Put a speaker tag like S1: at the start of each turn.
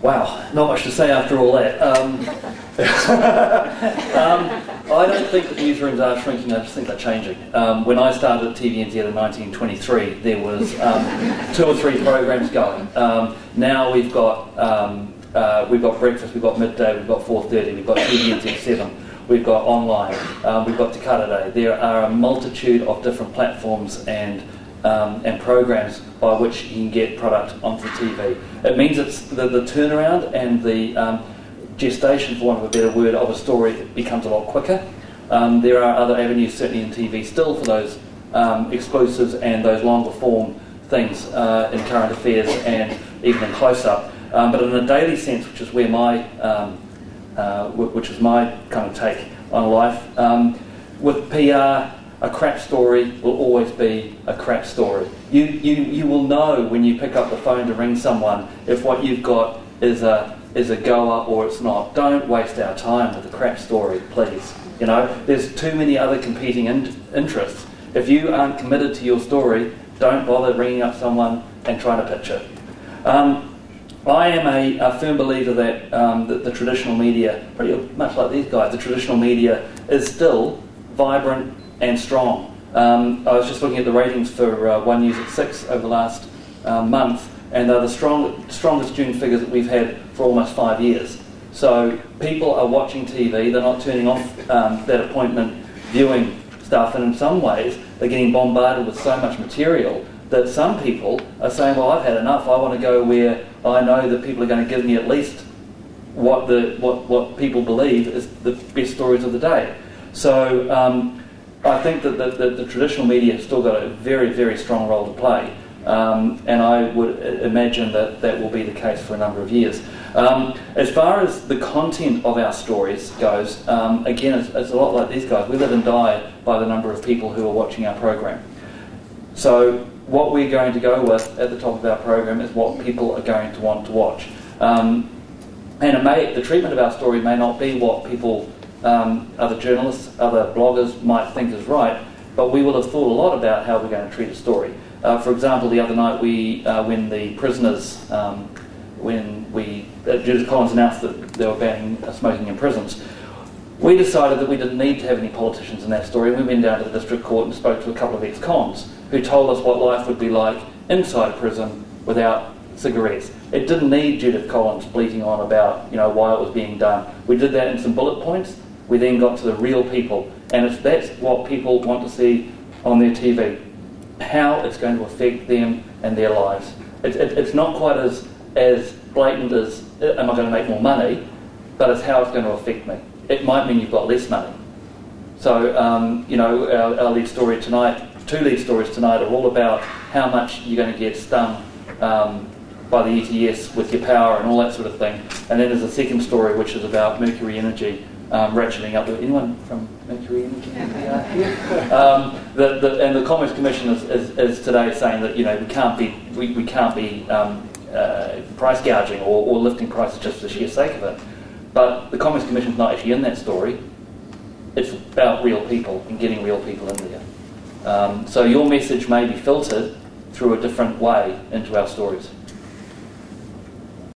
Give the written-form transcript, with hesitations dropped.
S1: Wow, not much to say after all that. I don't think that newsrooms are shrinking, I just think they're changing. When I started at TVNZ in 1923, there was 2 or 3 programs going. Now we've got breakfast, we've got midday, we've got 4:30, we've got TVNZ 7, we've got online, we've got Te Kara Day. There are a multitude of different platforms and programs by which you can get product onto TV. It means it's the turnaround and the gestation, for want of a better word, of a story becomes a lot quicker. There are other avenues, certainly in TV, still for those exclusives and those longer form things in current affairs and even in close-up. But in a daily sense, which is where my kind of take on life, with PR, a crap story will always be a crap story. You will know when you pick up the phone to ring someone if what you've got is a goer or it's not. Don't waste our time with a crap story, please. You know, there's too many other competing interests. If you aren't committed to your story, don't bother ringing up someone and trying to pitch it. I am a firm believer that the traditional media, pretty much like these guys, the traditional media is still vibrant and strong. I was just looking at the ratings for One News at 6 over the last month, and they're the strongest June figures that we've had for almost 5 years. So people are watching TV, they're not turning off that appointment viewing stuff, and in some ways they're getting bombarded with so much material that some people are saying, well, I've had enough, I want to go where I know that people are going to give me at least what people believe is the best stories of the day. So I think that the traditional media has still got a very, very strong role to play, and I would imagine that that will be the case for a number of years. As far as the content of our stories goes, again, it's a lot like these guys. We live and die by the number of people who are watching our program. So what we're going to go with at the top of our program is what people are going to want to watch. And the treatment of our story may not be what people, other journalists, other bloggers might think is right, but we will have thought a lot about how we're going to treat a story. For example, the other night when the prisoners, Judith Collins announced that they were banning smoking in prisons, we decided that we didn't need to have any politicians in that story. We went down to the district court and spoke to a couple of ex-cons who told us what life would be like inside a prison without cigarettes. It didn't need Judith Collins bleating on about, why it was being done. We did that in some bullet points. We then got to the real people, and that's what people want to see on their TV, how it's going to affect them and their lives. It's not quite as blatant as, am I going to make more money, but it's how it's going to affect me. It might mean you've got less money. So, our lead story tonight, 2 lead stories tonight are all about how much you're going to get stung by the ETS with your power and all that sort of thing. And then there's a second story which is about Mercury Energy ratcheting up. Anyone from Mercury Energy? And the Commerce Commission is today saying that we can't be price gouging or lifting prices just for the sheer sake of it. But the Commerce Commission's not actually in that story. It's about real people and getting real people in there. So your message may be filtered through a different way into our stories.